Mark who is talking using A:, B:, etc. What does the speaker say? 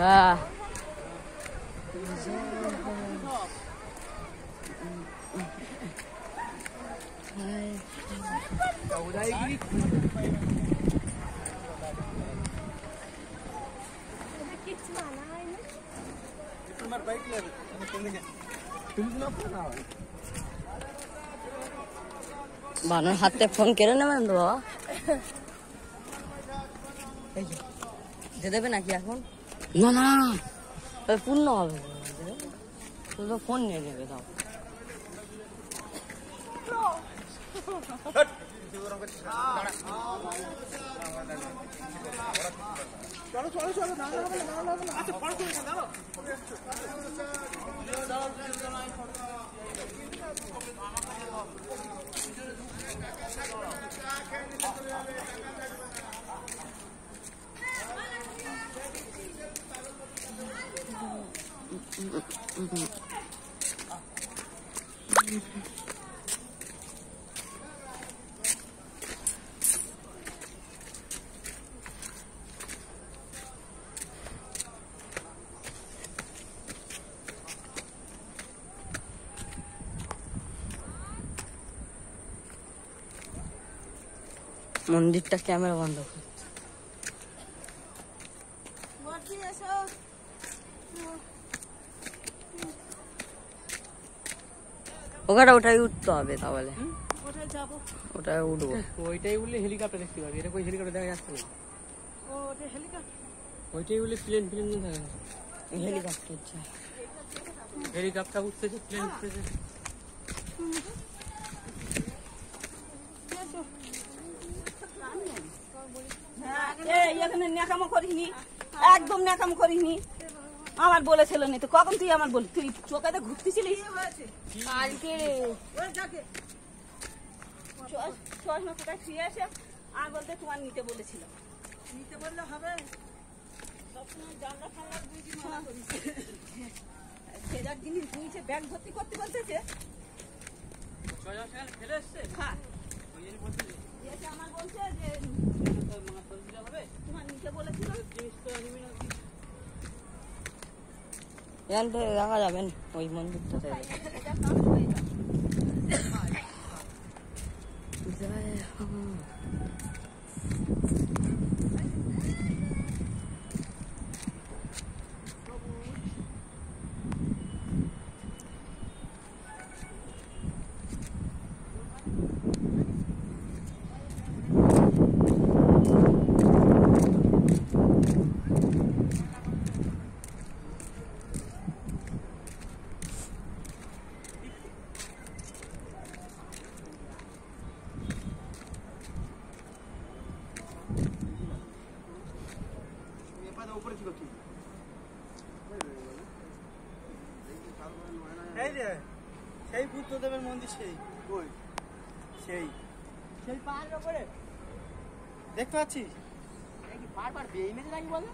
A: হ্যাঁ বানর হাতে ফোন কেড়ে নেবেন তো বাবা যে দেবে নাকি এখন না না পূর্ণ হবে তো ফোন নিয়ে নেবে তাও
B: চলো চলো চলো
A: মন্দিরটা ক্যামেরা বন্ধ করছে ওখানে ওটাই উঠতে হবে তাহলে ওটাই উঠবো
B: ওইটাই উঠলে হেলিকপ্টার দেখতে পাবি এটা কই হেলিকপ্টার দেখা যাচ্ছে না ওইটাই উঠলে প্লেন দেখা যাচ্ছে হেলিকপ্টার উঠতেছে প্লেন উঠতেছে
C: এখানে ন্যাকামো করিনি একদম ন্যাকামো করিনি আমার বলেছিল না তো কখন তুই আমার বল তুই চোখে ঘুরতেছিলিস ফিরে এসে আর বলতে তোমার নিতে বলেছিল নিতে বললে হবে সেটার জিনিস বুঝছে ব্যাগ ভর্তি করতে বলতেছে হ্যাঁ আমার বলছে যে তোমার নিতে বলেছিল
A: দেখা যাবেন ওই মন্দিরটাতে
B: সেই বুদ্ধদেবের মন্দির সেই সেই সেই পাহাড়ের উপরে দেখতে পাচ্ছিস পাহাড় বেয়ে মেঝে নাকি বলে